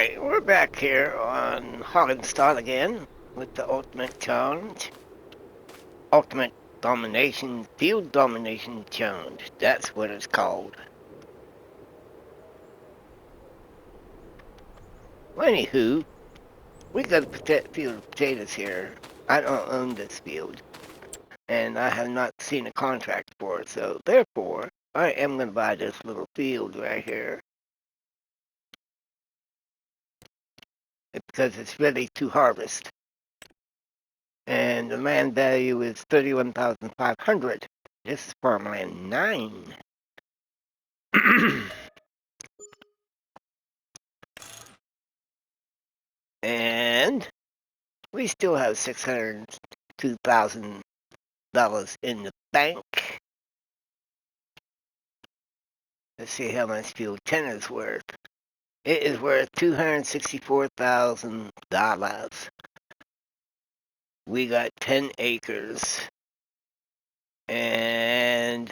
Alright, we're back here on Hagenstadt again with the Ultimate Challenge. Ultimate Domination, Field Domination Challenge. That's what it's called. Well, anywho, we got a field of potatoes here. I don't own this field, and I have not seen a contract for it, so therefore, I am going to buy this little field right here. Because it's ready to harvest. And the land value is $31,500. This is farmland 9. And we still have $602,000 in the bank. Let's see how much field 10 is worth. It is worth $264,000. We got 10 acres. And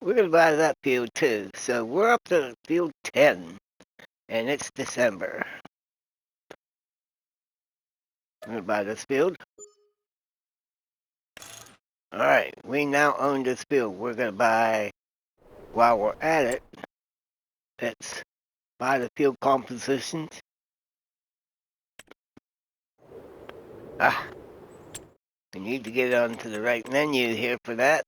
we're going to buy that field too. So we're up to field 10. And it's December. I'm going to buy this field. Alright, we now own this field. We're going to buy, while we're at it, let's buy the field compositions. We need to get onto the right menu here for that.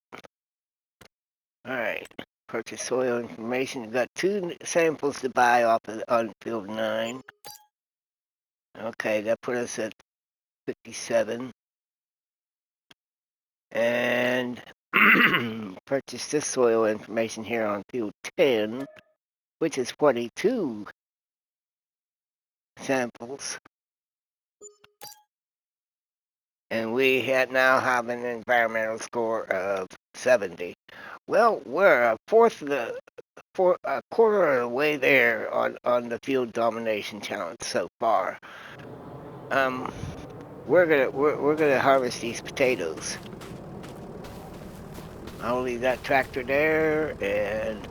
Alright, purchase soil information. We've got 2 samples to buy off of on field 9. Okay, that put us at 57. And purchase this soil information here on field 10, which is 42 samples. And we now have an environmental score of 70. Well, we're a quarter of the way there on the field domination challenge so far. We're gonna harvest these potatoes. I'll leave that tractor there, and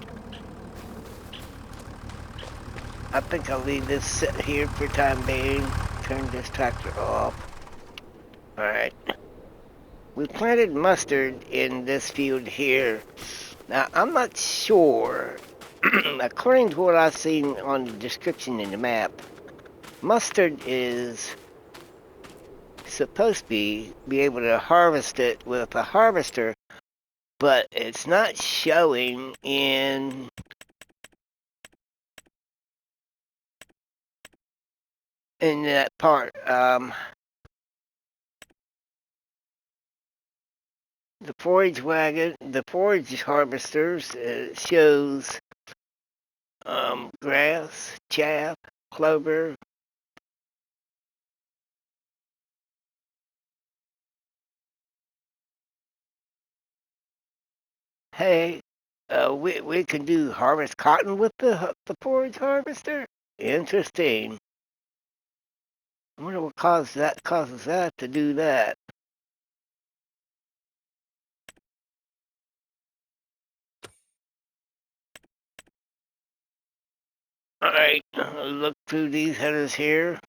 I think I'll leave this sit here for time being. Turn this tractor off. Alright. We planted mustard in this field here. Now, I'm not sure. According to what I've seen on the description in the map, mustard is supposed to be able to harvest it with a harvester, but it's not showing in that part. The forage wagon, the forage harvesters shows grass, chaff, clover. Hey, we can do harvest cotton with the forage harvester. Interesting. I wonder what causes that to do that. Alright, look through these headers here.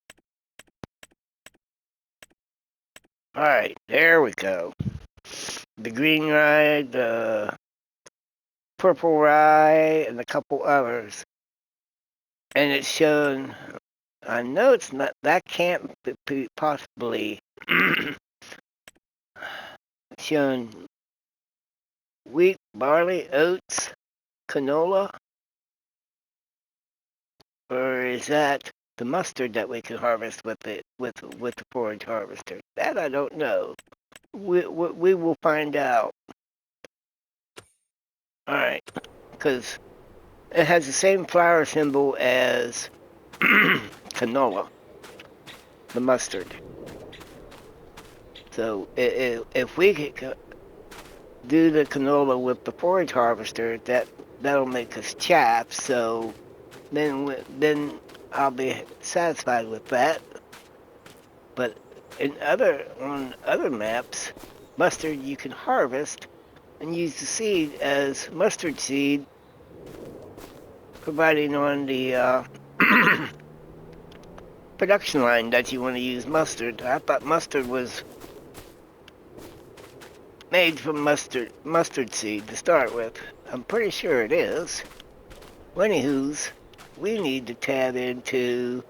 Alright, there we go. The green rye, the purple rye, and a couple others. And it's shown, I know it's not, that can't be possibly shown wheat, barley, oats, canola. Or is that the mustard that we can harvest with the forage harvester? That I don't know. We will find out. All right, because it has the same flower symbol as canola, the mustard. So if we could do the canola with the forage harvester, that'll make us chaff. So then I'll be satisfied with that. But on other maps, mustard you can harvest and use the seed as mustard seed, providing on the production line that you want to use mustard. I thought mustard was made from mustard seed to start with. I'm pretty sure it is. Well, anywho's, we need to tab into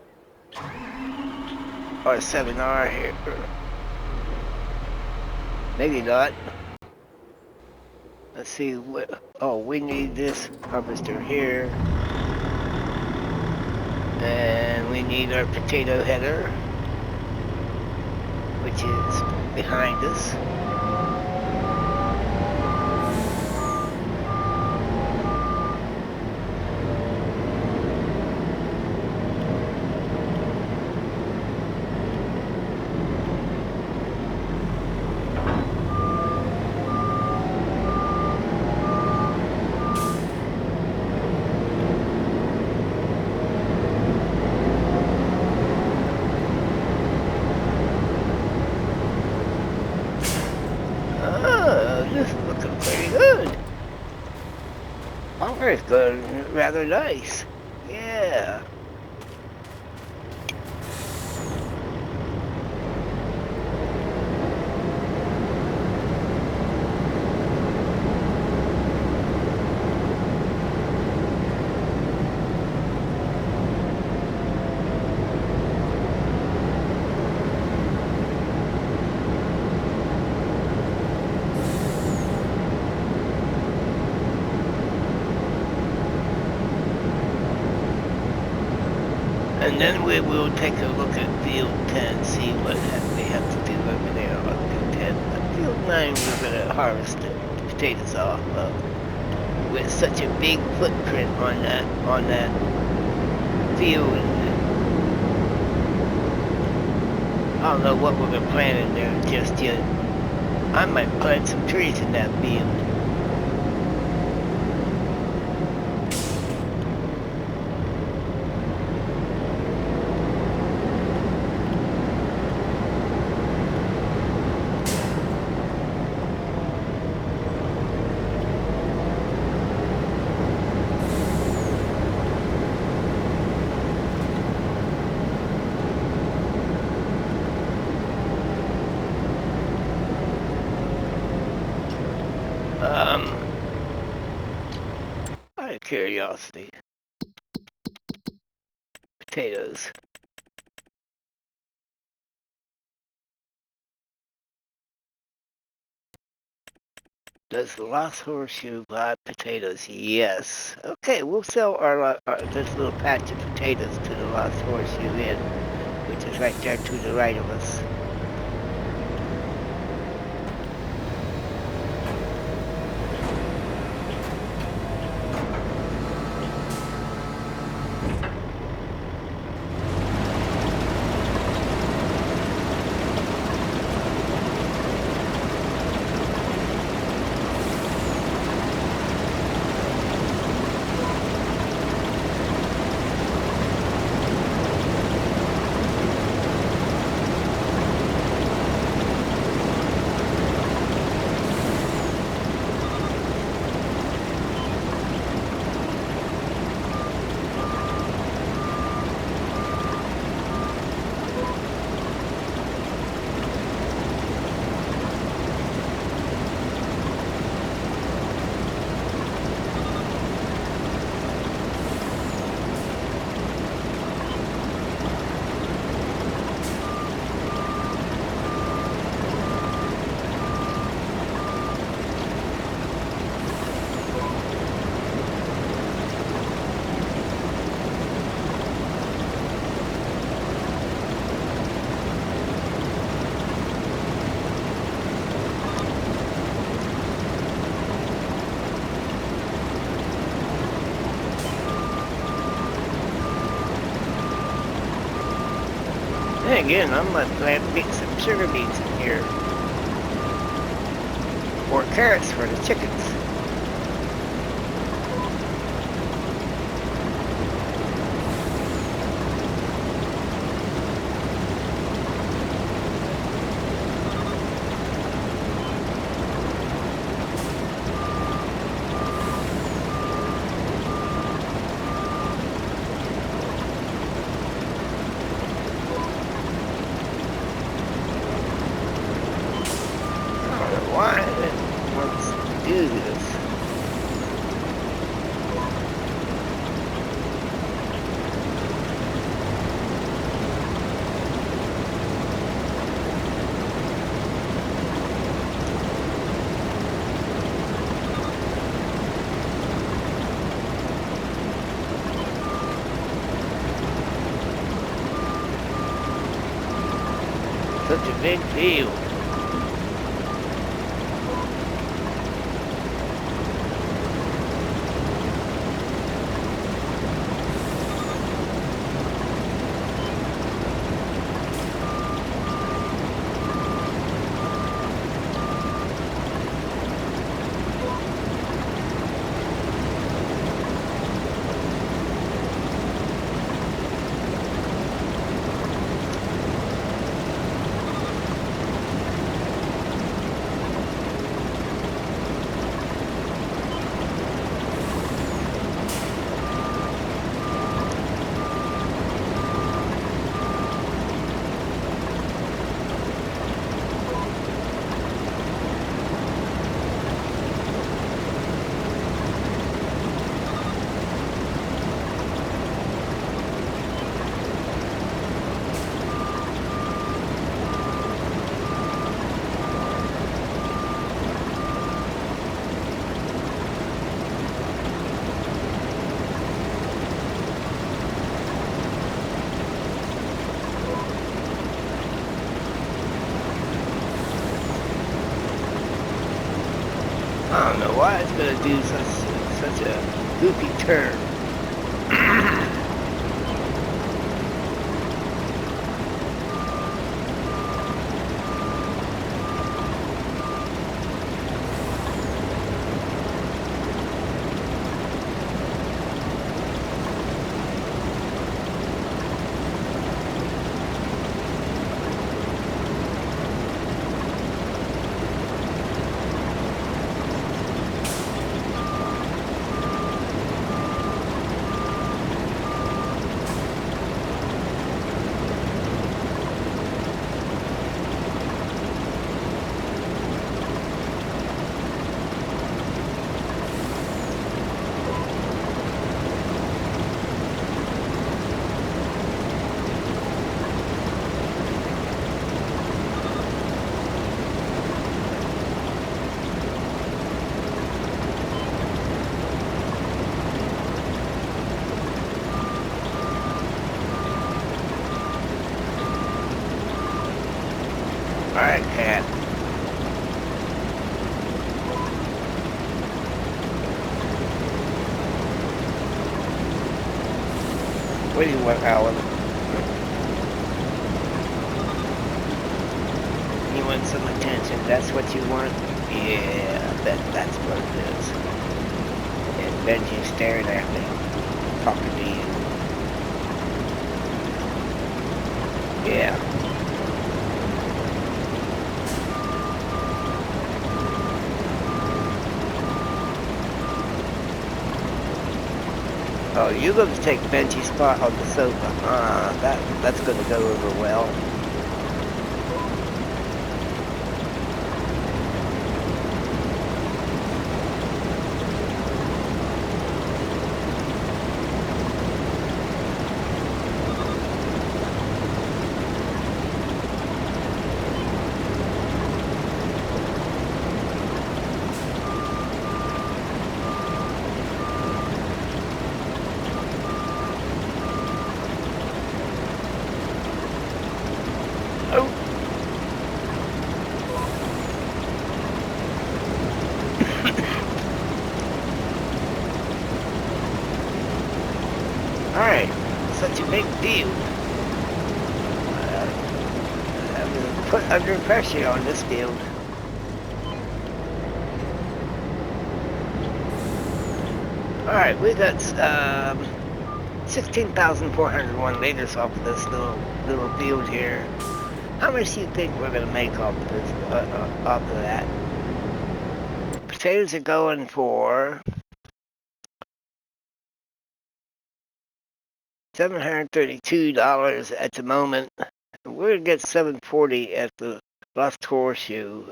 our 7R here. Maybe not. Let's see what. Oh, we need this harvester here. And we need our potato header, which is behind us. It's going rather nice. Yeah. And then we will take a look at field 10, see what we have to do over there on field 10. On field 9, we're going to harvest the potatoes off of. With such a big footprint on that field. I don't know what we're going to plant in there just yet. I might plant some trees in that field. Out of curiosity. Potatoes. Does the Lost Horseshoe buy potatoes? Yes. Okay, we'll sell this little patch of potatoes to the Lost Horseshoe Inn, which is right there to the right of us. And again, I might plant some sugar beets in here. Or carrots for the chickens. Such a big field. I don't know why it's gonna do such a goofy turn. Alright, cat. What do you want, Alan? You want some attention? That's what you want? Yeah, I bet that's what it is. And Benji's staring at me, talking to you. Yeah. Oh, you're going to take Benji's spot on the sofa. That's going to go over well. Alright, such a big deal. I was put under pressure on this field. Alright, we got 16,401 liters off of this little field here. How much do you think we're gonna make off of this? Off of that? Potatoes are going for $732 at the moment. We're gonna get $740 at the Lost Horseshoe.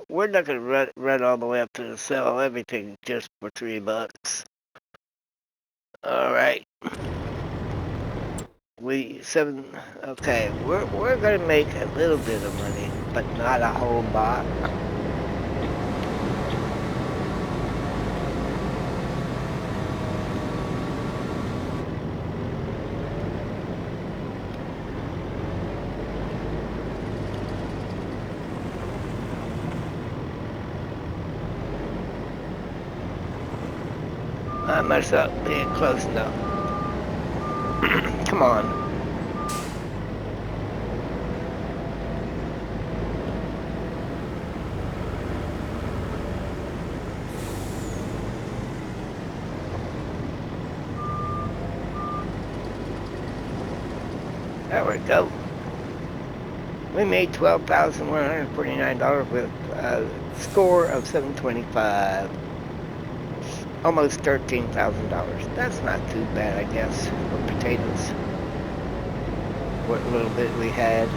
We're not gonna run all the way up to the sell everything just for $3. All right. Okay. We're gonna make a little bit of money, but not a whole lot. not mess up being close enough. Come on. There we go. We made $12,149 with a score of 725. Almost $13,000. That's not too bad, I guess, for potatoes. What little bit we had.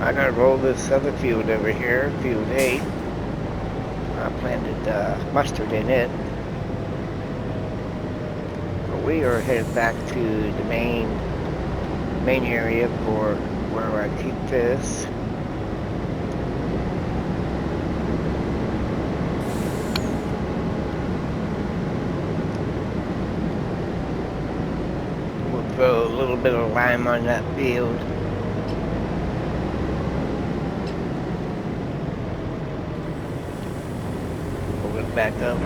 I gotta roll this other field over here, field 8. I planted mustard in it. But we are headed back to the main area for where I keep this. We'll throw a little bit of lime on that field. Pull it back up.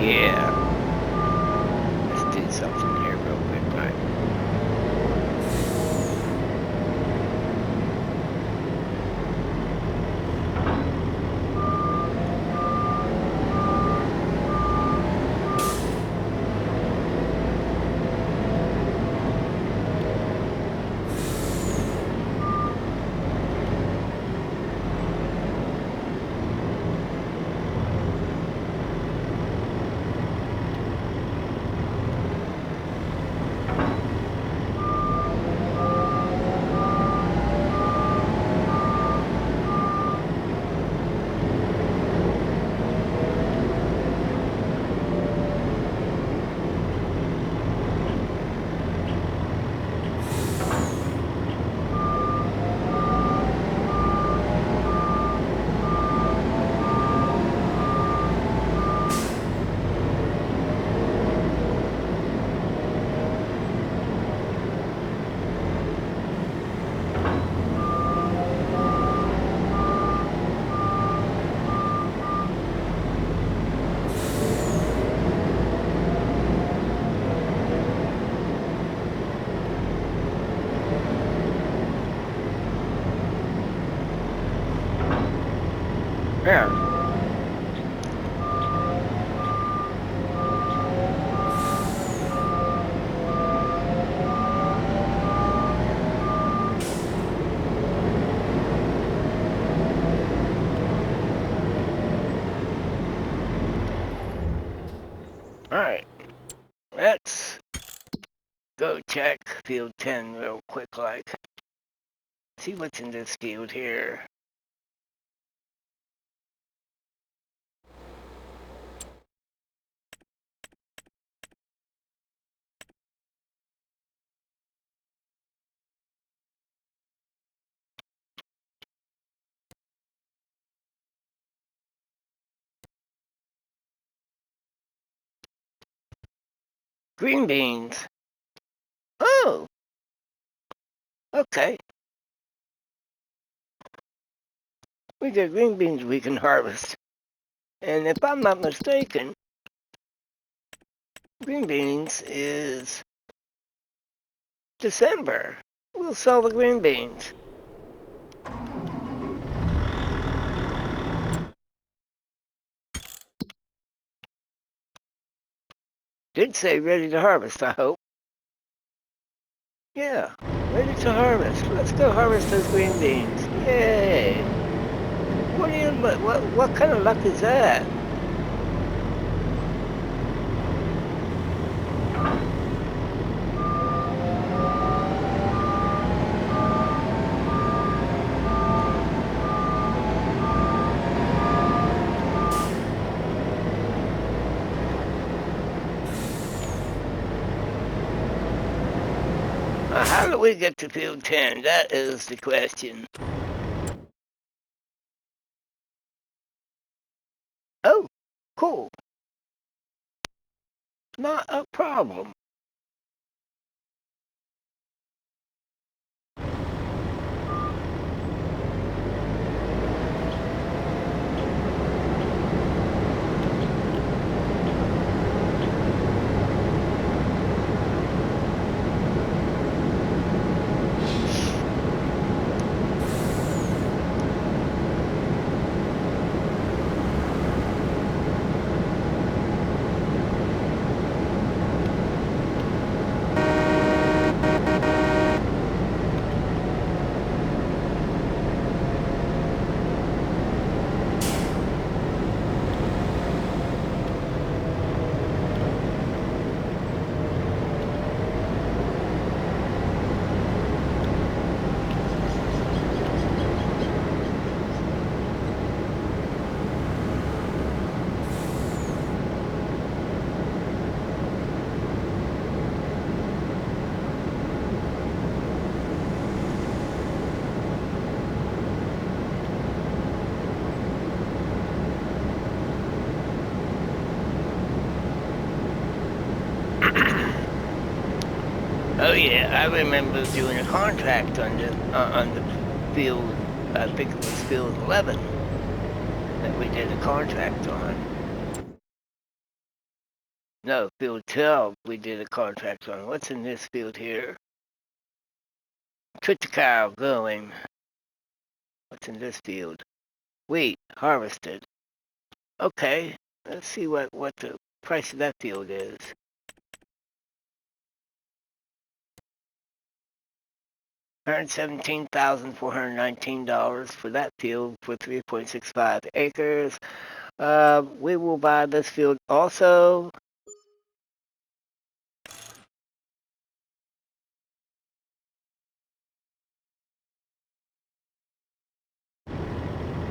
Yeah. Let's do something here real quick, right? Yeah. Alright. Let's go check field 10 real quick, like. See what's in this field here. Green beans. Oh, okay. We got green beans we can harvest. And if I'm not mistaken, green beans is December. We'll sell the green beans. Did say ready to harvest, I hope. Yeah, ready to harvest. Let's go harvest those green beans. Yay! What kind of luck is that? How do we get to field 10? That is the question. Oh, cool. Not a problem. Oh yeah, I remember doing a contract on the field. I think it was field 11 that we did a contract on. No, field 12 we did a contract on. What's in this field here? Critical going. What's in this field? Wheat harvested. Okay, let's see what the price of that field is. $117,419 for that field for 3.65 acres. We will buy this field also.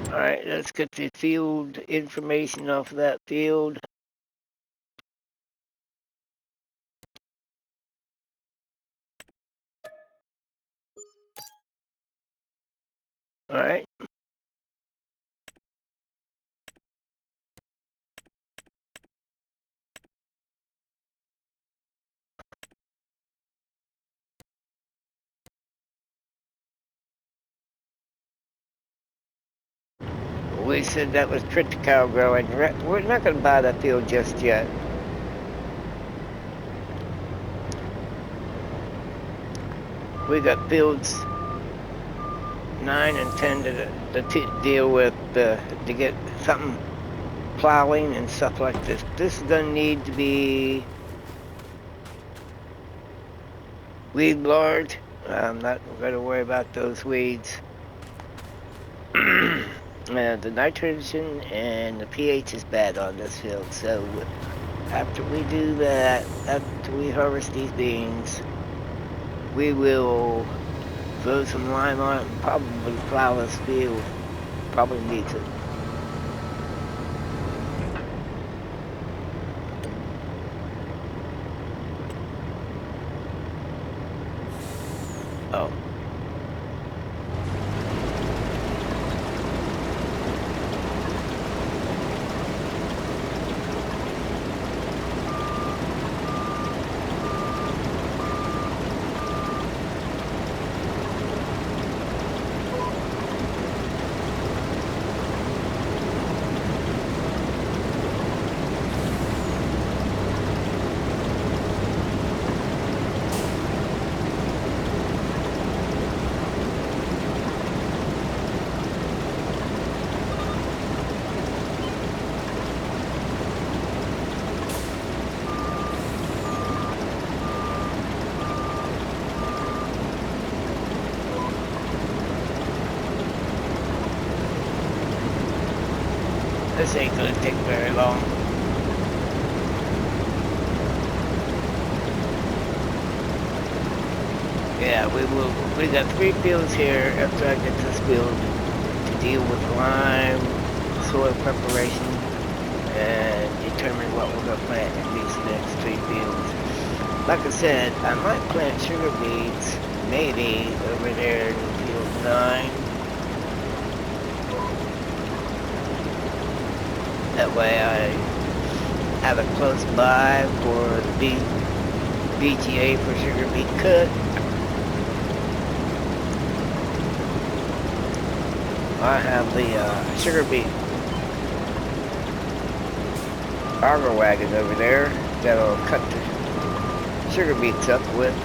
Alright, let's get the field information off of that field. Alright. We said that was critical growing. We're not going to buy that field just yet. We got fields 9 and 10 to deal with, to get something plowing and stuff like this. This is going to need to be weed blowed. I'm not going to worry about those weeds. The nitrogen and the pH is bad on this field, so after we do that, after we harvest these beans, we will throw some lime on it and probably plow this field. Probably needs it. Oh. This ain't gonna take very long. Yeah, we got 3 fields here after I get this field to deal with lime, soil preparation, and determine what we're gonna plant in these next 3 fields. Like I said, I might plant sugar beets, maybe, over there in field 9. That way I have it close by for the BGA for sugar beet cut. I have the sugar beet auger wagon over there that'll cut the sugar beets up with.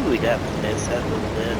We'd have to miss that a little bit.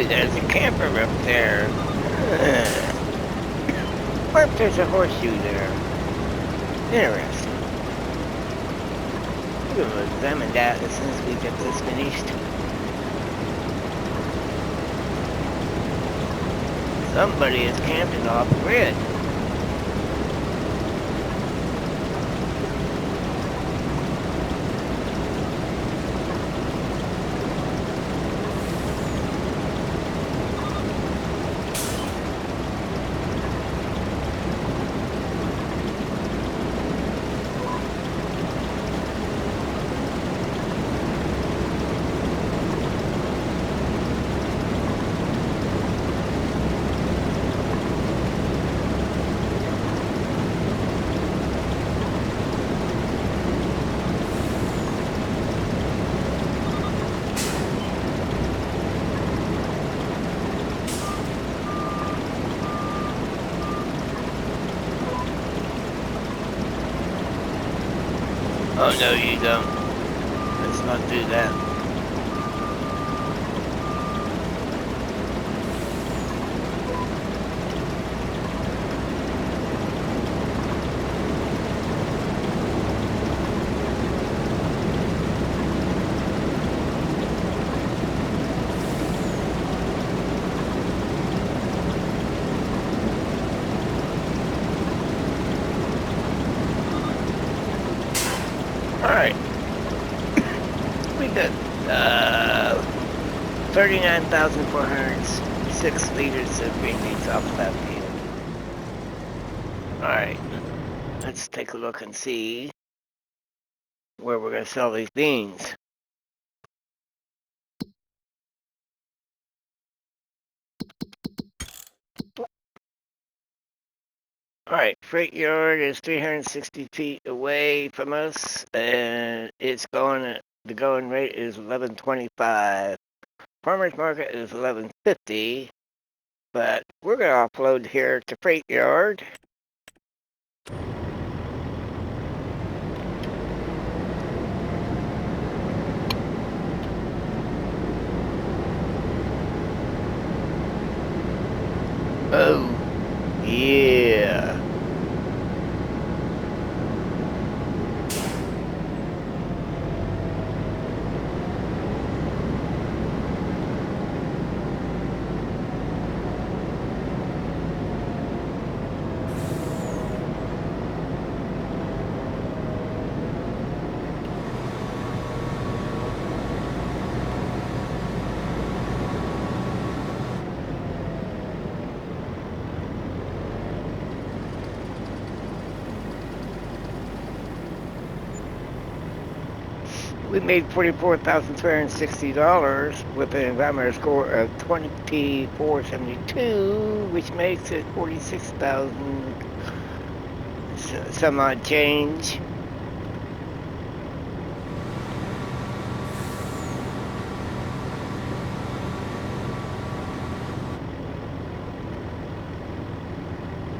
there's a camper up there. What if there's a horseshoe there? Interesting. We'll examine that as soon as we get this finished. Somebody is camping off grid. Oh, no, you don't. Let's not do that. Alright. We got 39,406 liters of green beans off that field. Alright. Let's take a look and see where we're going to sell these beans. Alright, freight yard is 360 feet away from us, and it's going, the going rate is 11.25. Farmer's market is 11.50, but we're going to offload here to freight yard. Oh, yeah. We made $44,360 with an environmental score of 2472, which makes it 46,000 some odd change.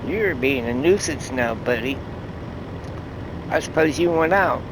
You're being a nuisance now, buddy. I suppose you went out.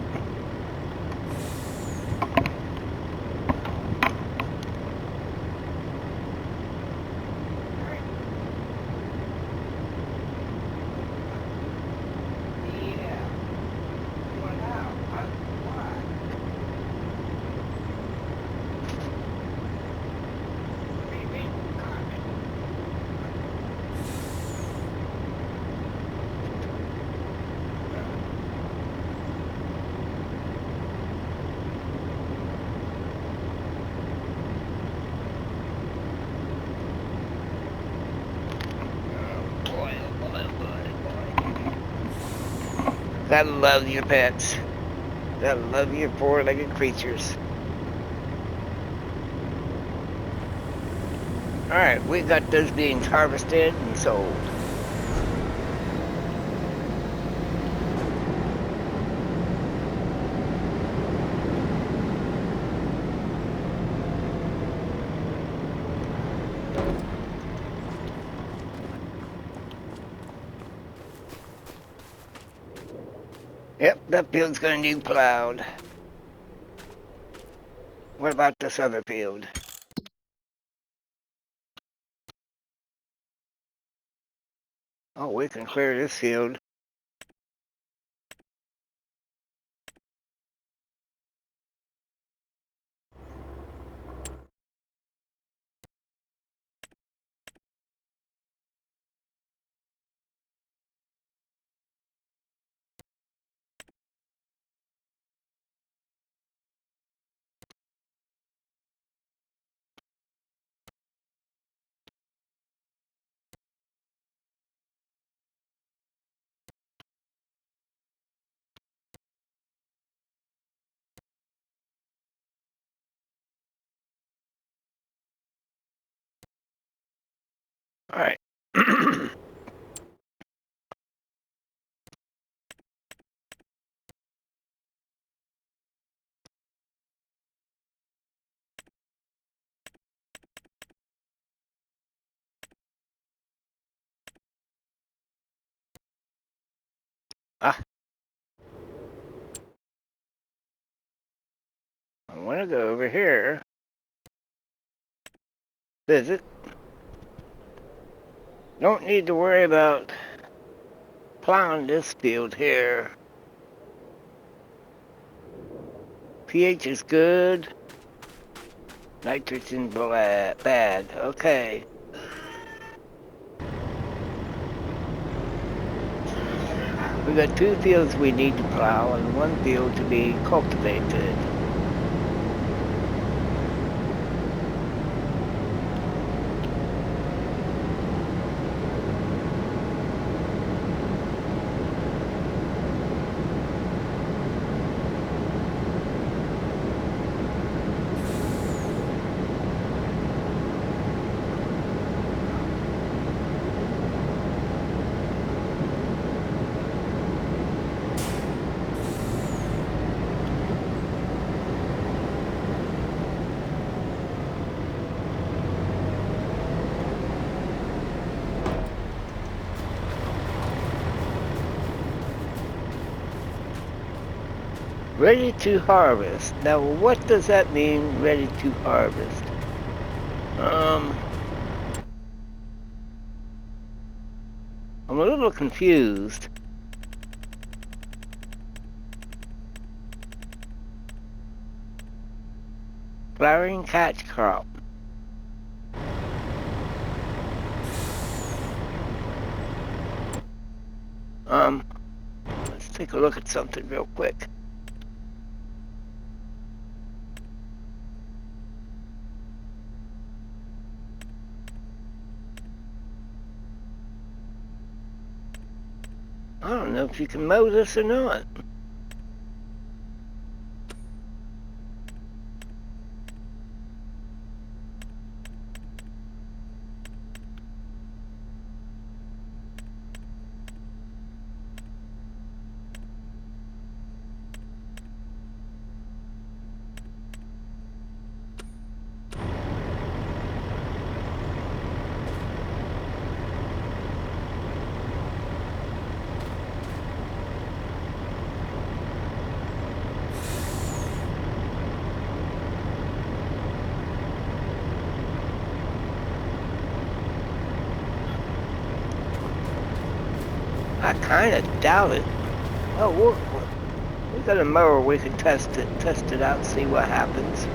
Gotta love your pets. Gotta love your four-legged creatures. Alright, we got those beans harvested and sold. Yep, that field's gonna need plowed. What about this other field? Oh, we can clear this field. All right. Ah, I want to go over here. Visit. Don't need to worry about plowing this field here. pH is good. Nitrogen bad. Okay. We got 2 fields we need to plow and 1 field to be cultivated. Ready to harvest. Now, what does that mean, ready to harvest? I'm a little confused. Flowering catch crop. Let's take a look at something real quick. I don't know if you can mow this or not. I kind of doubt it. Oh, we got a mower. We can test it out, see what happens.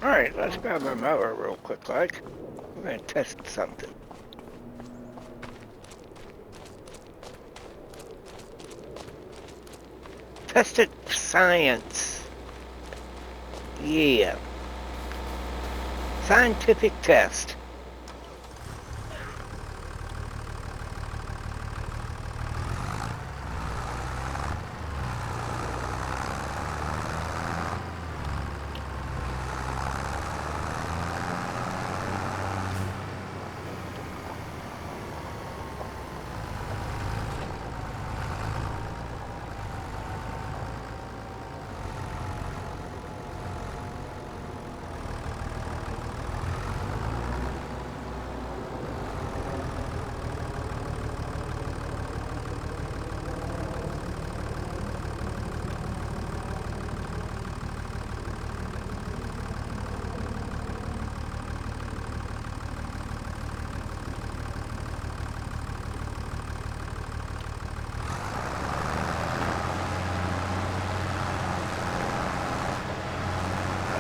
Alright, let's grab our mower real quick, like. We're gonna test something. Test it for science. Yeah. Scientific test.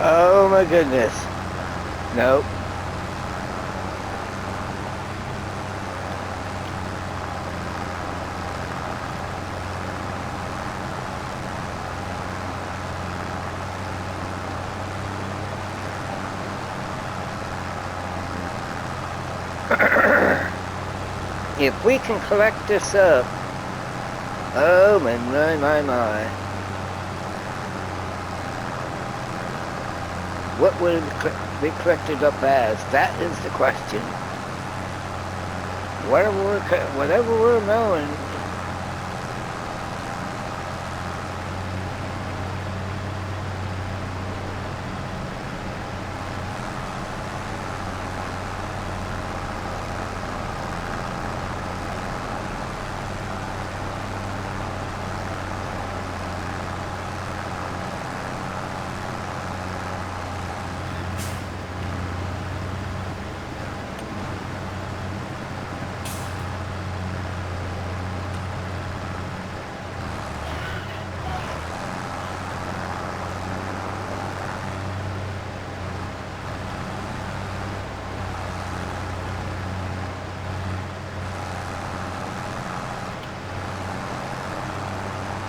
Oh my goodness. Nope. If we can collect this up. Oh my. What would it be collected up as? That is the question. Whatever we're knowing.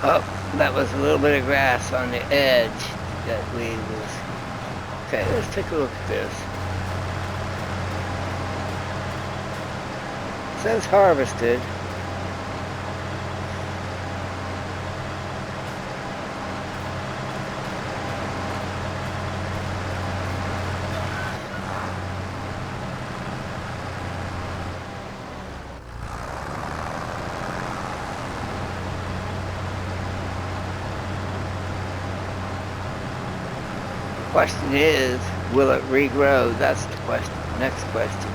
Oh, that was a little bit of grass on the edge that we was. Okay, let's take a look at this. It says harvested. Question is, will it regrow? That's the question. Next question.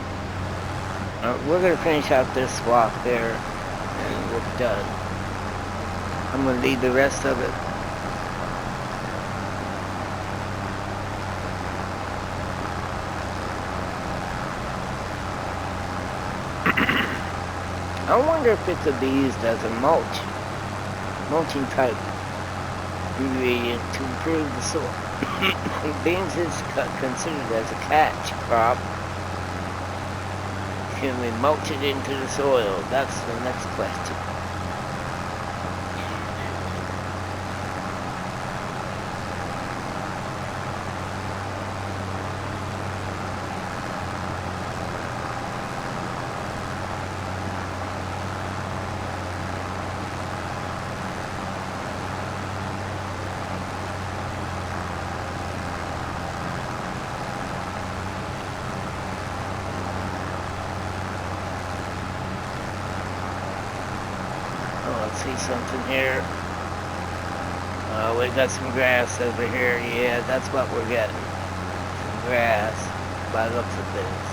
We're going to finish out this swap there, and we're done. I'm going to leave the rest of it. I wonder if it could be used as a mulching type ingredient to improve the soil. Beans is considered as a catch crop. Can we mulch it into the soil? That's the next question. See something here. We got some grass over here. Yeah, that's what we're getting. Some grass, by the looks of things.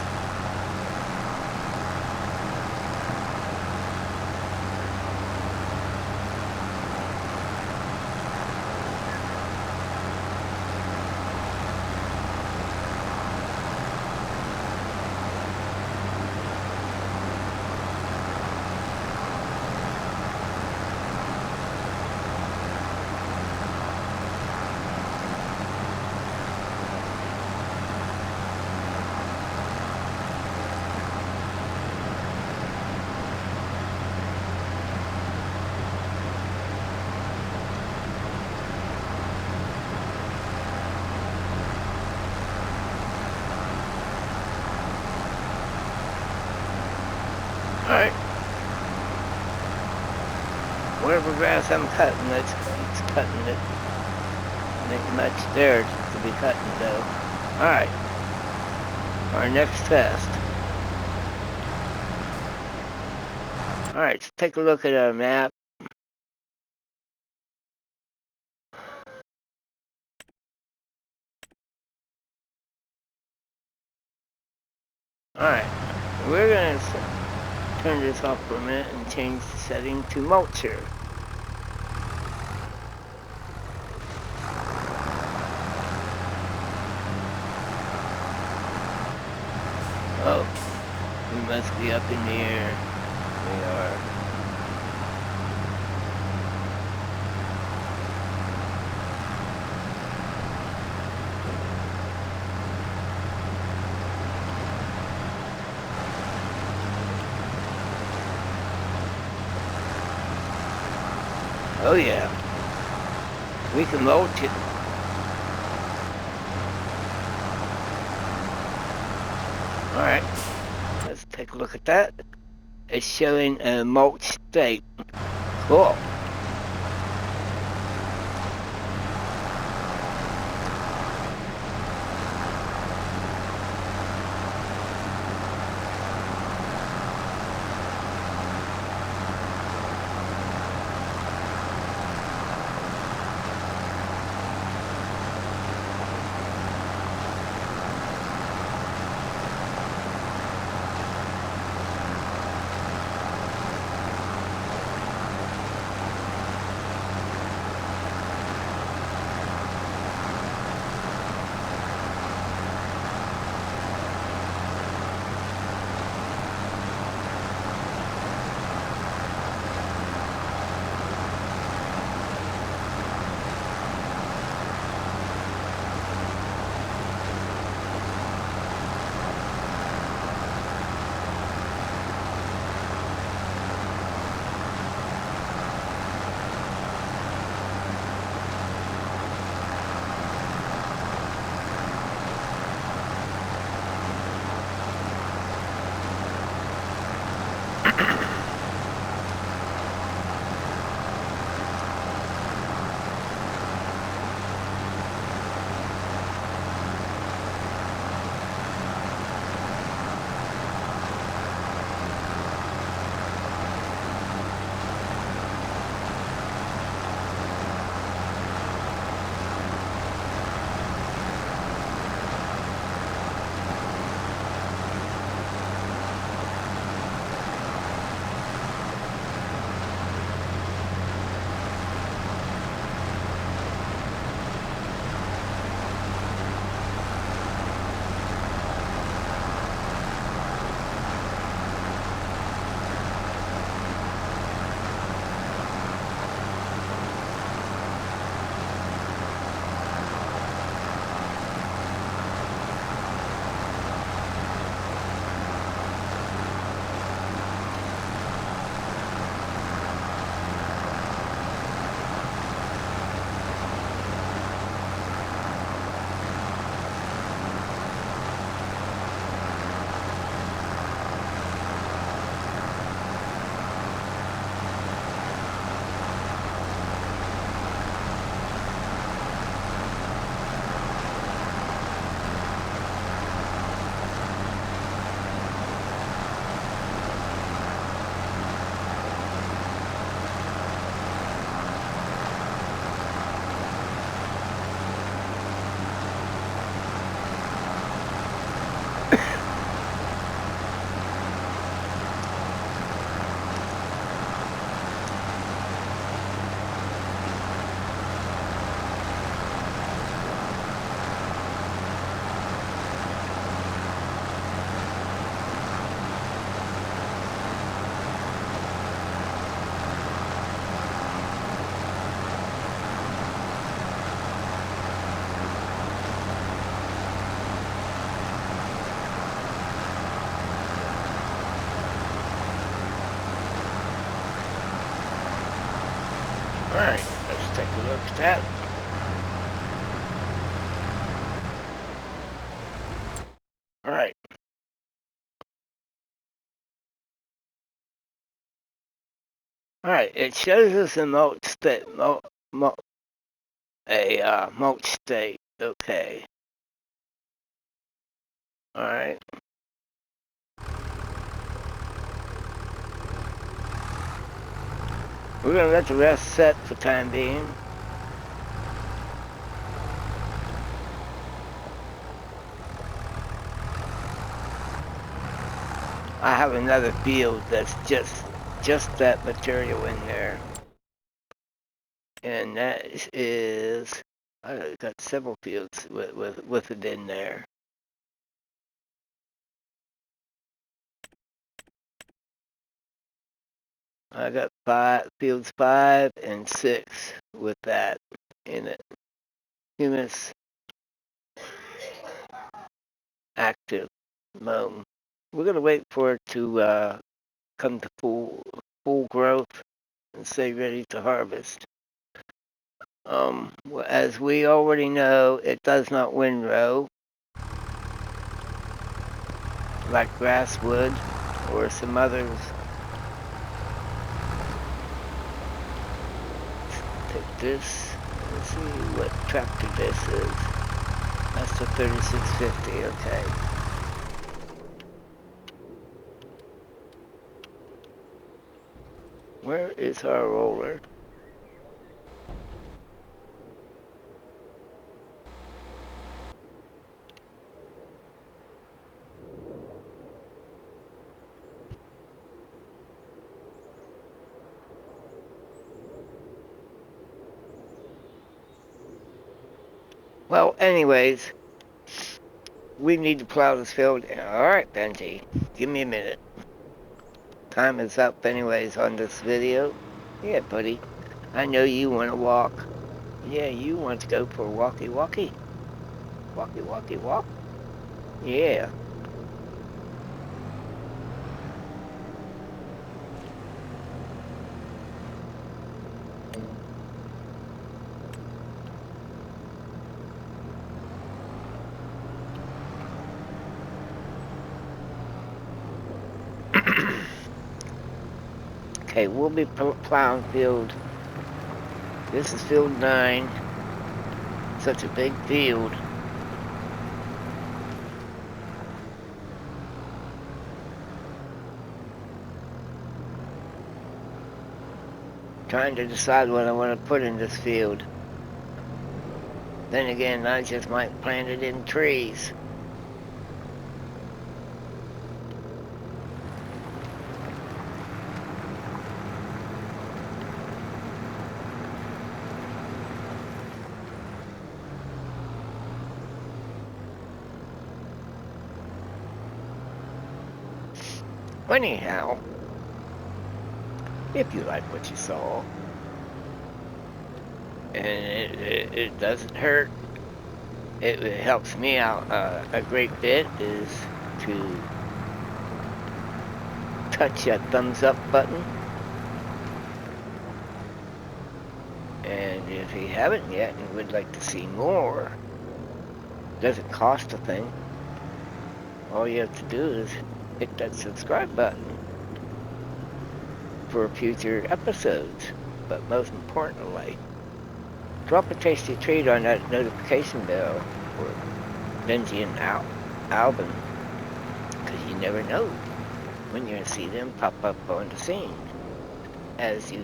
whatever grass I'm cutting, it's cutting it. Ain't much there to be cutting though. Alright. Our next test. Alright, let's take a look at our map. Alright, we're going to turn this off for a minute and change the setting to mulcher. Oh, we must be up in the air. We are. Oh yeah, we can mulch it. Alright, let's take a look at that. It's showing a mulch state. Cool. Alright, let's take a look at that. Alright. Alright, it shows us a mulch state. Mulch state. Okay. Alright. We're gonna let the rest set for time being. I have another field that's just that material in there. And that is, I got several fields with it in there. I got fields 5 and 6 with that in it. Humus active mown. We're gonna wait for it to come to full growth and stay ready to harvest. As we already know, it does not windrow like grass would or some others. Take this. Let's see what tractor this is. That's the 3650. Okay. Where is our roller? Well, anyways, we need to plow this field. Alright, Benji, give me a minute. Time is up anyways on this video. Yeah, buddy. I know you want to walk. Yeah, you want to go for a walkie. Walkie, walk. Yeah. Okay, we'll be plowing field. This is field 9. Such a big field. Trying to decide what I want to put in this field. Then again, I just might plant it in trees. Anyhow, if you like what you saw, and it doesn't hurt, it helps me out a great bit, is to touch that thumbs up button. And if you haven't yet and would like to see more, doesn't cost a thing. All you have to do is hit that subscribe button for future episodes. But most importantly, drop a tasty treat on that notification bell for Benji and Alvin, because you never know when you're going to see them pop up on the scene. As you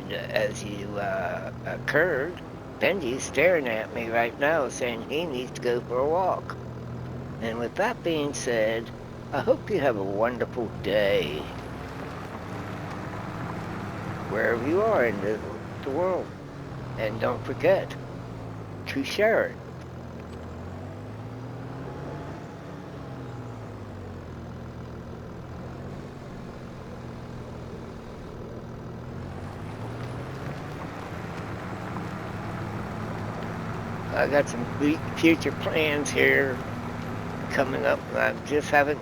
occurred, Benji's staring at me right now saying he needs to go for a walk. And with that being said, I hope you have a wonderful day wherever you are in the world. And don't forget to share it. I got some future plans here coming up. I just haven't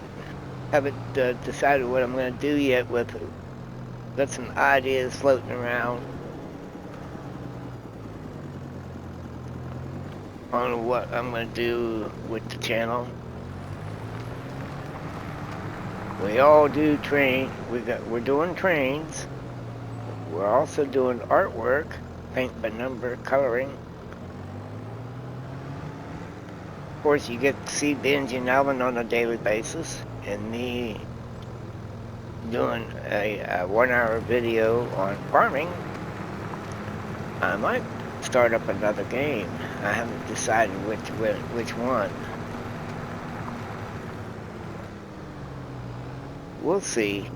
decided what I'm going to do yet with it. Got some ideas floating around on what I'm going to do with the channel. We all do we're doing trains. We're also doing artwork, paint by number, coloring. Of course, you get to see Benji and Alvin on a daily basis, and me doing a 1-hour video on farming. I might start up another game. I haven't decided which one. We'll see.